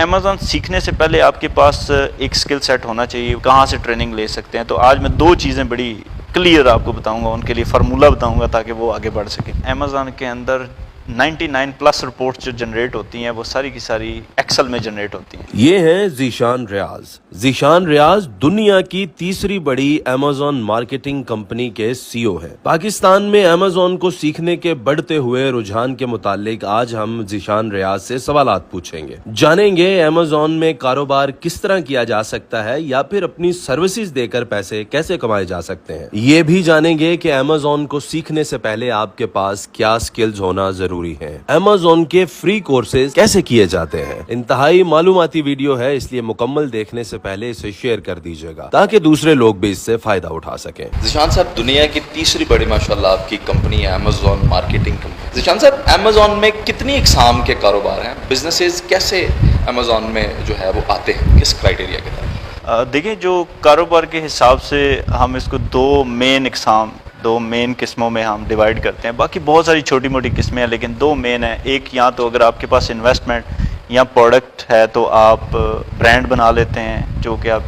Amazon سیکھنے سے پہلے آپ کے پاس ایک سکل سیٹ ہونا چاہیے، کہاں سے ٹریننگ لے سکتے ہیں. تو آج میں دو چیزیں بڑی کلیئر آپ کو بتاؤں گا، ان کے لیے فارمولہ بتاؤں گا تاکہ وہ آگے بڑھ سکیں. امیزون کے اندر 99+ رپورٹس جو جنریٹ ہوتی ہیں وہ ساری کی ساری ایکسل میں جنریٹ ہوتی ہیں. یہ ہیں ذیشان ریاض. ذیشان ریاض دنیا کی تیسری بڑی امیزون مارکیٹنگ کمپنی کے سی او ہیں. پاکستان میں امیزون کو سیکھنے کے بڑھتے ہوئے رجحان کے متعلق آج ہم ذیشان ریاض سے سوالات پوچھیں گے. جانیں گے امیزون میں کاروبار کس طرح کیا جا سکتا ہے یا پھر اپنی سروسز دے کر پیسے کیسے کمائے جا سکتے ہیں. یہ بھی جانیں گے کہ امیزون کو سیکھنے سے پہلے آپ کے پاس کیا سکلز ہونا ضروری ہے. امیزون کے فری کورسز کیسے کیے جاتے ہیں. انتہائی معلوماتی ویڈیو ہے، اس لیے مکمل دیکھنے سے پہلے اسے شیئر کر دیجیے گا تاکہ دوسرے لوگ بھی اس سے فائدہ اٹھا سکیں. ذیشان صاحب، دنیا کی تیسری بڑی ماشاءاللہ آپ کی کمپنی ہے امیزون مارکیٹنگ کمپنی. ذیشان صاحب، امیزون میں کتنی اقسام کے کاروبار ہیں؟ بزنسز کیسے امیزون میں جو ہے وہ آتے ہیں، کس کرائیٹیریا کے تحت؟ دیکھیں، جو کاروبار کے حساب سے ہم اس کو دو مین قسموں میں ہم ڈیوائیڈ کرتے ہیں. باقی بہت ساری چھوٹی موٹی قسمیں ہیں لیکن دو مین ہیں. ایک، یا تو اگر آپ کے پاس انویسٹمنٹ یا پروڈکٹ ہے تو آپ برانڈ بنا لیتے ہیں جو کہ آپ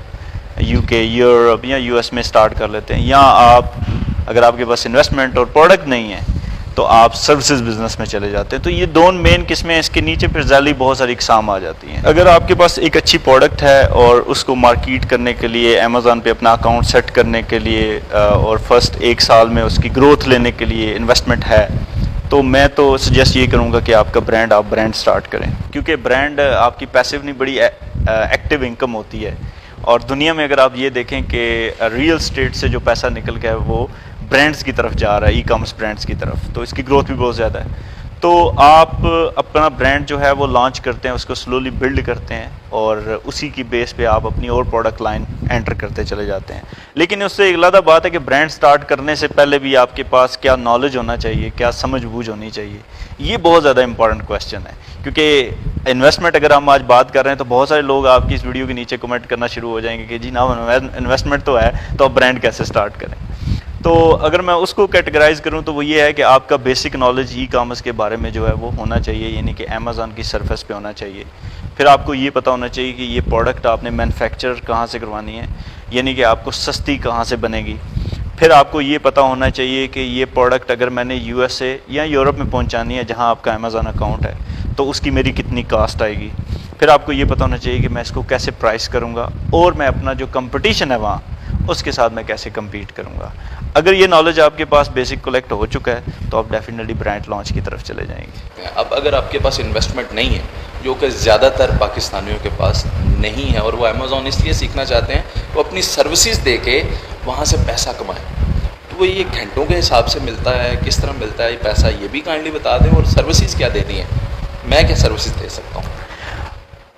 UK، یورپ یا US میں سٹارٹ کر لیتے ہیں. یا اگر آپ کے پاس انویسٹمنٹ اور پروڈکٹ نہیں ہے تو آپ سروسز بزنس میں چلے جاتے ہیں. تو یہ دو مین قسمیں ہیں. اس کے نیچے پھر ذیلی بہت ساری اقسام آ جاتی ہیں. اگر آپ کے پاس ایک اچھی پروڈکٹ ہے اور اس کو مارکیٹ کرنے کے لیے امیزون پہ اپنا اکاؤنٹ سیٹ کرنے کے لیے اور فرسٹ 1 سال میں اس کی گروتھ لینے کے لیے انویسٹمنٹ ہے، تو میں تو سجیسٹ یہ کروں گا کہ آپ کا برانڈ سٹارٹ کریں. کیونکہ برانڈ آپ کی پیسو نہیں، بڑی ایکٹیو انکم ہوتی ہے. اور دنیا میں اگر آپ یہ دیکھیں کہ ریئل اسٹیٹ سے جو پیسہ نکل گیا ہے وہ برانڈز کی طرف جا رہا ہے، ای کامرس برانڈز کی طرف. تو اس کی گروتھ بھی بہت زیادہ ہے. تو آپ اپنا برانڈ جو ہے وہ لانچ کرتے ہیں، اس کو سلولی بلڈ کرتے ہیں اور اسی کی بیس پہ آپ اپنی اور پروڈکٹ لائن انٹر کرتے چلے جاتے ہیں. لیکن اس سے ایک علیحدہ بات ہے کہ برانڈ سٹارٹ کرنے سے پہلے بھی آپ کے پاس کیا نالج ہونا چاہیے، کیا سمجھ بوجھ ہونی چاہیے. یہ بہت زیادہ امپورٹنٹ کویسچن ہے. کیونکہ انویسٹمنٹ اگر ہم آج بات کر رہے ہیں تو بہت سارے لوگ آپ کی اس ویڈیو کے نیچے کمنٹ کرنا شروع ہو جائیں گے کہ جی نا انویسٹمنٹ تو ہے تو آپ برانڈ کیسے سٹارٹ کریں. تو اگر میں اس کو کیٹیگرائز کروں تو وہ یہ ہے کہ آپ کا بیسک نالج ای کامرس کے بارے میں جو ہے وہ ہونا چاہیے، یعنی کہ امیزون کی سرفیس پہ ہونا چاہیے. پھر آپ کو یہ پتہ ہونا چاہیے کہ یہ پروڈکٹ آپ نے مینوفیکچر کہاں سے کروانی ہے، یعنی کہ آپ کو سستی کہاں سے بنے گی. پھر آپ کو یہ پتہ ہونا چاہیے کہ یہ پروڈکٹ اگر میں نے USA یا یورپ میں پہنچانی ہے جہاں آپ کا امیزون اکاؤنٹ ہے تو اس کی میری کتنی کاسٹ آئے گی. پھر آپ کو یہ پتہ ہونا چاہیے کہ میں اس کو کیسے پرائس کروں گا اور میں اپنا جو کمپٹیشن ہے وہاں اس کے ساتھ میں کیسے کمپیٹ کروں گا. اگر یہ نالج آپ کے پاس بیسک کلیکٹ ہو چکا ہے تو آپ ڈیفینیٹلی برانڈ لانچ کی طرف چلے جائیں گے. اب اگر آپ کے پاس انویسٹمنٹ نہیں ہے، جو کہ زیادہ تر پاکستانیوں کے پاس نہیں ہے، اور وہ امیزون اس لیے سیکھنا چاہتے ہیں وہ اپنی سروسز دے کے وہاں سے پیسہ کمائیں، تو وہ یہ گھنٹوں کے حساب سے ملتا ہے، کس طرح ملتا ہے یہ پیسہ، یہ بھی کائنڈلی بتا دیں. اور سروسز کیا دینی ہے، میں کیا سروسز دے سکتا ہوں؟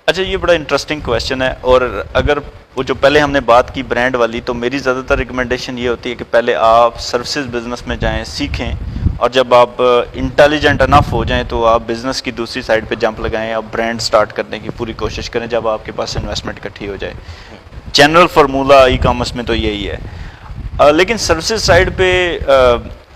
اچھا، یہ بڑا انٹرسٹنگ کویسچن ہے. اور اگر وہ جو پہلے ہم نے بات کی برانڈ والی، تو میری زیادہ تر ریکمنڈیشن یہ ہوتی ہے کہ پہلے آپ سروسز بزنس میں جائیں، سیکھیں، اور جب آپ انٹیلیجنٹ انف ہو جائیں تو آپ بزنس کی دوسری سائڈ پہ جمپ لگائیں، آپ برانڈ سٹارٹ کرنے کی پوری کوشش کریں جب آپ کے پاس انویسٹمنٹ اکٹھی ہو جائے. جنرل فارمولہ ای کامرس میں تو یہی ہے. لیکن سروسز سائڈ پہ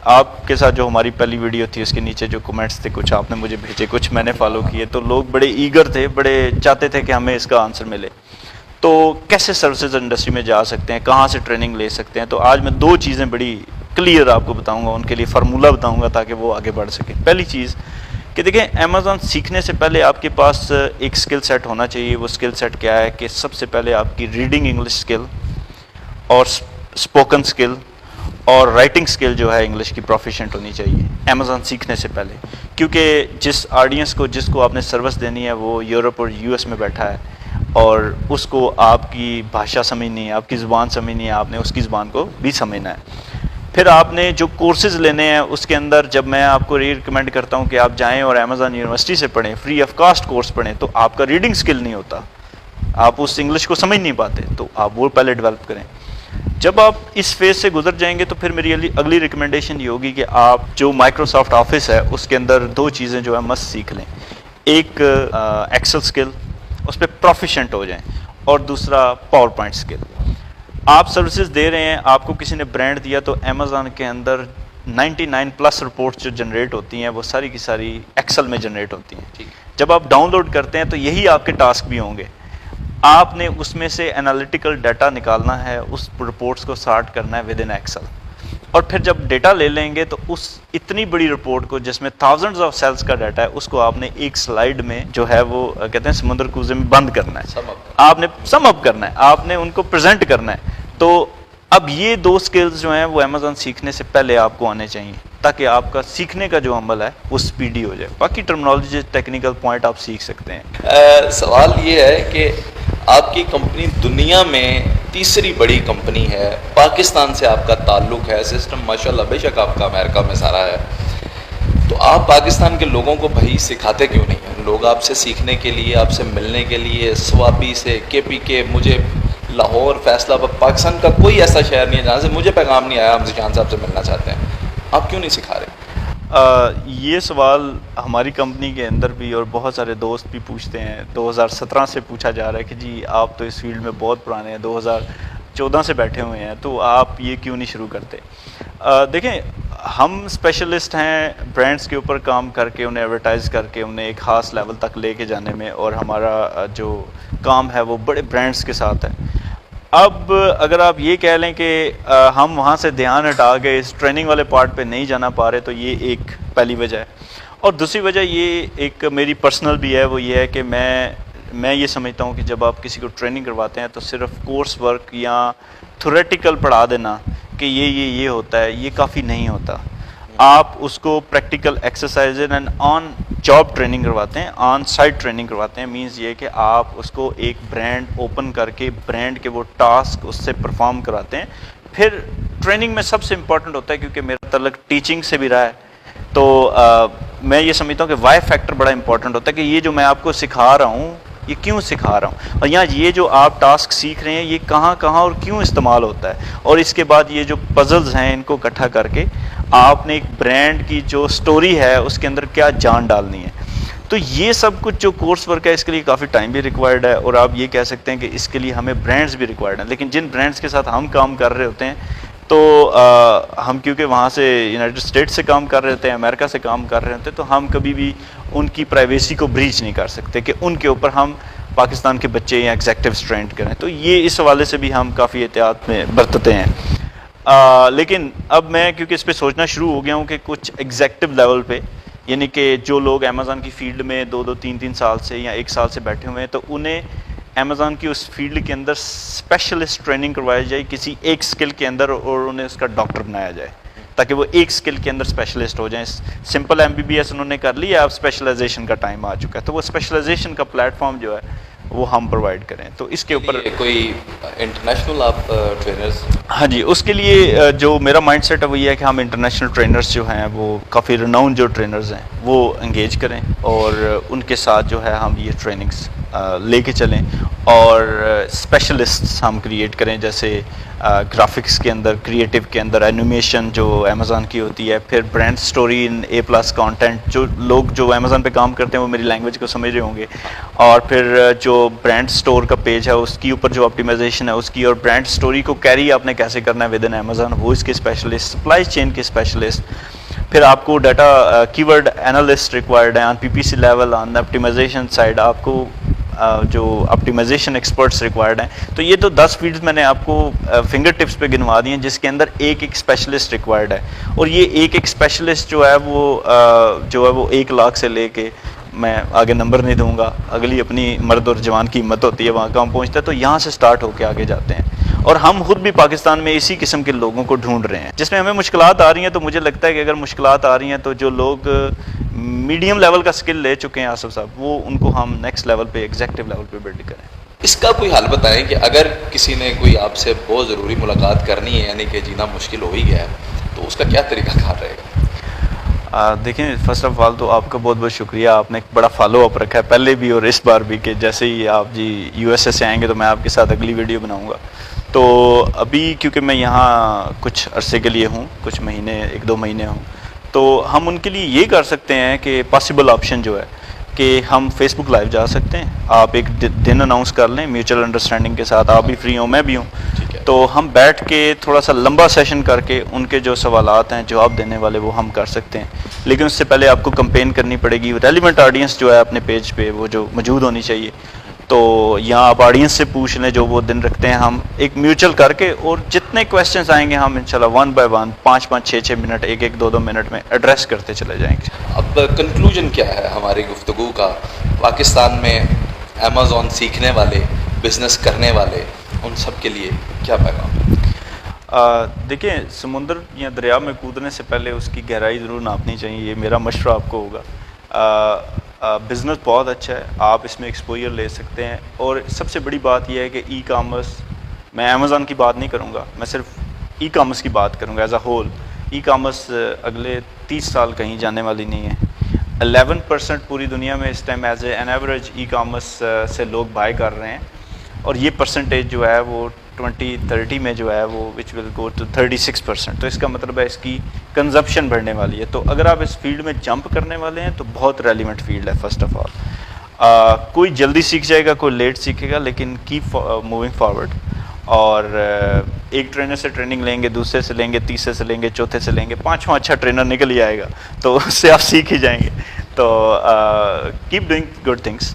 آپ کے ساتھ جو ہماری پہلی ویڈیو تھی اس کے نیچے جو کمنٹس تھے، کچھ آپ نے مجھے بھیجے، کچھ میں نے فالو کیے، تو لوگ بڑے ایگر تھے، بڑے چاہتے تھے کہ ہمیں اس کا آنسر ملے. تو کیسے سروسز انڈسٹری میں جا سکتے ہیں، کہاں سے ٹریننگ لے سکتے ہیں. تو آج میں دو چیزیں بڑی کلیئر آپ کو بتاؤں گا، ان کے لیے فارمولہ بتاؤں گا تاکہ وہ آگے بڑھ سکیں. پہلی چیز کہ دیکھیں، امیزون سیکھنے سے پہلے آپ کے پاس ایک سکل سیٹ ہونا چاہیے. وہ سکل سیٹ کیا ہے کہ سب سے پہلے آپ کی ریڈنگ انگلش سکل اور اسپوکن سکل اور رائٹنگ سکل جو ہے انگلش کی پروفیشنٹ ہونی چاہیے امیزون سیکھنے سے پہلے. کیونکہ جس آڈینس کو، جس کو آپ نے سروس دینی ہے وہ یورپ اور US میں بیٹھا ہے اور اس کو آپ کی بھاشا سمجھنی ہے، آپ کی زبان سمجھنی ہے، آپ نے اس کی زبان کو بھی سمجھنا ہے. پھر آپ نے جو کورسز لینے ہیں اس کے اندر جب میں آپ کو ریکمینڈ کرتا ہوں کہ آپ جائیں اور امیزون یونیورسٹی سے پڑھیں، فری آف کاسٹ کورس پڑھیں، تو آپ کا ریڈنگ سکل نہیں ہوتا، آپ اس انگلش کو سمجھ نہیں پاتے، تو آپ وہ پہلے ڈیولپ کریں. جب آپ اس فیز سے گزر جائیں گے تو پھر میری اگلی ریکمنڈیشن یہ ہوگی کہ آپ جو مائکروسافٹ آفس ہے اس کے اندر دو چیزیں جو ہے مست سیکھ لیں. ایک ایکسل سکل، اس پہ پروفیشنٹ ہو جائیں، اور دوسرا پاور پوائنٹ سکل. آپ سروسز دے رہے ہیں، آپ کو کسی نے برانڈ دیا تو امیزون کے اندر 99+ رپورٹس جو جنریٹ ہوتی ہیں وہ ساری کی ساری ایکسل میں جنریٹ ہوتی ہیں. ٹھیک. جب آپ ڈاؤن لوڈ کرتے ہیں تو یہی آپ کے ٹاسک بھی ہوں گے. آپ نے اس میں سے انالیٹیکل ڈیٹا نکالنا ہے, اس رپورٹس کو سارٹ کرنا ہے ود ان ایکسل, اور پھر جب ڈیٹا لے لیں گے تو اس اتنی بڑی رپورٹ کو جس میں تھاؤزنڈز آف سیلز کا ڈیٹا ہے, اس کو آپ نے ایک سلائیڈ میں جو ہے وہ کہتے ہیں سمندر کوزے میں بند کرنا ہے, آپ نے سم اپ کرنا ہے, آپ نے ان کو پریزنٹ کرنا ہے. تو اب یہ 2 سکلز جو ہیں وہ امیزون سیکھنے سے پہلے آپ کو آنے چاہیے تاکہ آپ کا سیکھنے کا جو عمل ہے وہ سپیڈی ہو جائے. باقی ٹرمنالوجی ٹیکنیکل پوائنٹ آپ سیکھ سکتے ہیں. سوال یہ ہے کہ آپ کی کمپنی دنیا میں تیسری بڑی کمپنی ہے, پاکستان سے آپ کا تعلق ہے, سسٹم ماشاءاللہ بے شک آپ کا امریکہ میں سارا ہے, تو آپ پاکستان کے لوگوں کو بھائی سکھاتے کیوں نہیں ہیں؟ لوگ آپ سے سیکھنے کے لیے, آپ سے ملنے کے لیے, سوابی سے KPK, مجھے لاہور, فیصلہ آباد, پاکستان کا کوئی ایسا شہر نہیں ہے جہاں سے مجھے پیغام نہیں آیا ہم ذیشان صاحب سے ملنا چاہتے ہیں, آپ کیوں نہیں سکھا رہے؟ یہ سوال ہماری کمپنی کے اندر بھی اور بہت سارے دوست بھی پوچھتے ہیں. 2017 سے پوچھا جا رہا ہے کہ جی آپ تو اس فیلڈ میں بہت پرانے ہیں, 2014 سے بیٹھے ہوئے ہیں, تو آپ یہ کیوں نہیں شروع کرتے؟ دیکھیں, ہم اسپیشلسٹ ہیں برانڈس کے اوپر کام کر کے, انہیں ایڈورٹائز کر کے, انہیں ایک خاص لیول تک لے کے جانے میں, اور ہمارا جو کام ہے وہ بڑے برانڈس کے ساتھ ہے. اب اگر آپ یہ کہہ لیں کہ ہم وہاں سے دھیان ہٹا کے اس ٹریننگ والے پارٹ پہ نہیں جانا پا رہے, تو یہ ایک پہلی وجہ ہے. اور دوسری وجہ یہ ایک میری پرسنل بھی ہے, وہ یہ ہے کہ میں یہ سمجھتا ہوں کہ جب آپ کسی کو ٹریننگ کرواتے ہیں تو صرف کورس ورک یا تھیوریٹیکل پڑھا دینا کہ یہ ہوتا ہے, یہ کافی نہیں ہوتا. آپ اس کو practical exercise and on job training کرواتے ہیں, آن سائٹ ٹریننگ کرواتے ہیں. مینز یہ کہ آپ اس کو ایک برانڈ اوپن کر کے برانڈ کے وہ ٹاسک اس سے پرفارم کراتے ہیں. پھر ٹریننگ میں سب سے امپورٹنٹ ہوتا ہے, کیونکہ میرا تعلق ٹیچنگ سے بھی رہا ہے, تو میں یہ سمجھتا ہوں کہ وائی فیکٹر بڑا امپورٹنٹ ہوتا ہے کہ یہ جو میں آپ کو سکھا رہا ہوں یہ کیوں سکھا رہا ہوں, اور یہاں یہ جو آپ ٹاسک سیکھ رہے ہیں یہ کہاں اور کیوں استعمال ہوتا ہے. اور اس کے بعد یہ جو پزلز ہیں ان کو اکٹھا کر کے آپ نے ایک برانڈ کی جو سٹوری ہے اس کے اندر کیا جان ڈالنی ہے. تو یہ سب کچھ جو کورس ورک ہے اس کے لیے کافی ٹائم بھی ریکوائرڈ ہے, اور آپ یہ کہہ سکتے ہیں کہ اس کے لیے ہمیں برانڈز بھی ریکوائرڈ ہیں. لیکن جن برانڈز کے ساتھ ہم کام کر رہے ہوتے ہیں تو ہم کیونکہ وہاں سے یونائٹڈ اسٹیٹ سے کام کر رہے ہوتے ہیں, امریکہ سے کام کر رہے ہوتے ہیں, تو ہم کبھی بھی ان کی پرائیویسی کو بریچ نہیں کر سکتے کہ ان کے اوپر ہم پاکستان کے بچے یا ایگزیکٹوز ٹرینڈ کریں. تو یہ اس حوالے سے بھی ہم کافی احتیاط میں برتتے ہیں. لیکن اب میں کیونکہ اس پہ سوچنا شروع ہو گیا ہوں کہ کچھ ایگزیکٹو لیول پہ, یعنی کہ جو لوگ امیزون کی فیلڈ میں 2-3 سال سے یا 1 سال سے بیٹھے ہوئے ہیں, تو انہیں امیزون کی اس فیلڈ کے اندر اسپیشلسٹ ٹریننگ کروائی جائے کسی ایک اسکل کے اندر, اور انہیں اس کا ڈاکٹر بنایا جائے تاکہ وہ ایک اسکل کے اندر اسپیشلسٹ ہو جائیں. سمپل MBBS انہوں نے کر لی ہے, اب اسپیشلائزیشن کا ٹائم آ چکا ہے, تو وہ اسپیشلائزیشن کا پلیٹ فارم جو ہے وہ ہم پرووائڈ کریں. تو اس کے اوپر کوئی انٹرنیشنل آپ ٹرینرز؟ ہاں جی, اس کے لیے جو میرا مائنڈ سیٹ ہے وہ یہ ہے کہ ہم انٹرنیشنل ٹرینرز جو ہیں وہ کافی رناؤن جو ٹرینرز ہیں وہ انگیج کریں, اور ان کے ساتھ جو ہے ہم یہ ٹریننگز لے کے چلیں, اور اسپیشلسٹس ہم کریٹ کریں, جیسے گرافکس کے اندر, کریٹو کے اندر, اینیمیشن جو امیزون کی ہوتی ہے, پھر brand story in A+ content. جو لوگ جو امیزون پہ کام کرتے ہیں وہ میری لینگویج کو سمجھ رہے ہوں گے, اور پھر جو برانڈ سٹور کا پیج ہے اس کی اوپر جو آپٹیمائزیشن ہے اس کی, اور برانڈ سٹوری کو کیری آپ نے کیسے کرنا ہے ود ان امیزون, وہ اس کے اسپیشلسٹ, سپلائی چین کے اسپیشلسٹ. پھر آپ کو ڈیٹا کی ورڈ انالسٹ ریکوائرڈ ہے آن PPC لیول, آن آپٹیمائزیشن سائڈ آپ کو جو آپٹیمائزیشن ایکسپرٹس ریکوائرڈ ہیں. تو یہ تو 10 فیلڈز میں نے آپ کو فنگر ٹپس پہ گنوا دی ہیں جس کے اندر ایک اسپیشلسٹ ریکوائرڈ ہے, اور یہ ایک اسپیشلسٹ جو ہے وہ 1 لاکھ سے لے کے, میں آگے نمبر نہیں دوں گا, اگلی اپنی مرد اور جوان کی ہمت ہوتی ہے وہاں کام پہنچتا ہے, تو یہاں سے سٹارٹ ہو کے آگے جاتے ہیں. اور ہم خود بھی پاکستان میں اسی قسم کے لوگوں کو ڈھونڈ رہے ہیں جس میں ہمیں مشکلات آ رہی ہیں. تو مجھے لگتا ہے کہ اگر مشکلات آ رہی ہیں تو جو لوگ میڈیم لیول کا سکل لے چکے ہیں آصف صاحب, وہ ان کو ہم نیکسٹ لیول پہ, ایگزیکٹو لیول پہ بلڈ کریں. اس کا کوئی حل بتائیں کہ اگر کسی نے کوئی آپ سے بہت ضروری ملاقات کرنی ہے, یعنی کہ جینا مشکل ہو ہی گیا ہے, تو اس کا کیا طریقہ کار رہے گا؟ دیکھیں, فرسٹ آف آل تو آپ کا بہت بہت شکریہ, آپ نے ایک بڑا فالو اپ رکھا ہے پہلے بھی اور اس بار بھی, کہ جیسے ہی آپ جی USA سے آئیں گے تو میں آپ کے ساتھ اگلی ویڈیو بناؤں گا. تو ابھی کیونکہ میں یہاں کچھ عرصے کے لیے ہوں, کچھ مہینے, 1-2 مہینے ہوں, تو ہم ان کے لیے یہ کر سکتے ہیں کہ پاسبل آپشن جو ہے کہ ہم Facebook لائیو جا سکتے ہیں. آپ ایک دن اناؤنس کر لیں میوچل انڈرسٹینڈنگ کے ساتھ, آپ بھی فری ہوں, میں بھی ہوں, ٹھیک ہے, تو ہم بیٹھ کے تھوڑا سا لمبا سیشن کر کے ان کے جو سوالات ہیں جواب دینے والے وہ ہم کر سکتے ہیں، لیکن اس سے پہلے آپ کو کمپین کرنی پڑے گی، ریلیونٹ آڈینس جو ہے اپنے پیج پہ وہ جو موجود ہونی چاہیے، تو یہاں آپ آڈینس سے پوچھ لیں جو وہ دن رکھتے ہیں، ہم ایک میوچل کر کے اور جتنے کویسچنز آئیں گے ہم انشاءاللہ 1 by 1 5 6 منٹ 1 2 منٹ میں ایڈریس کرتے چلے جائیں گے۔ اب کنکلوژن کیا ہے ہماری گفتگو کا؟ پاکستان میں امیزون سیکھنے والے، بزنس کرنے والے، ان سب کے لیے کیا پیغام؟ دیکھیں، سمندر یا دریا میں کودنے سے پہلے اس کی گہرائی ضرور ناپنی چاہیے، یہ میرا مشورہ آپ کو ہوگا۔ بزنس بہت اچھا ہے، آپ اس میں ایکسپوئر لے سکتے ہیں، اور سب سے بڑی بات یہ ہے کہ ای کامرس، میں امیزون کی بات نہیں کروں گا، میں صرف ای کامرس کی بات کروں گا as a whole. E commerce اگلے 30 سال کہیں جانے والی نہیں ہے۔ 11% پوری دنیا میں اس time as a an average e commerce سے لوگ بائی کر رہے ہیں، اور یہ پرسنٹیج جو ہے وہ 2030 میں جو ہے وہ وچ ول گو ٹو 36%، تو اس کا مطلب ہے اس کی کنزپشن بڑھنے والی ہے۔ تو اگر آپ اس فیلڈ میں جمپ کرنے والے ہیں تو بہت ریلیونٹ فیلڈ ہے۔ فرسٹ آف آل کوئی جلدی سیکھ جائے گا، کوئی لیٹ سیکھے گا، لیکن کیپ موونگ فارورڈ، اور ایک ٹرینر سے ٹریننگ لیں گے، دوسرے سے لیں گے، تیسرے سے لیں گے، چوتھے سے لیں گے، 5واں اچھا ٹرینر نکل ہی آئے گا، تو اس سے آپ سیکھ ہی جائیں گے۔ تو کیپ ڈوئنگ گڈ تھنگس،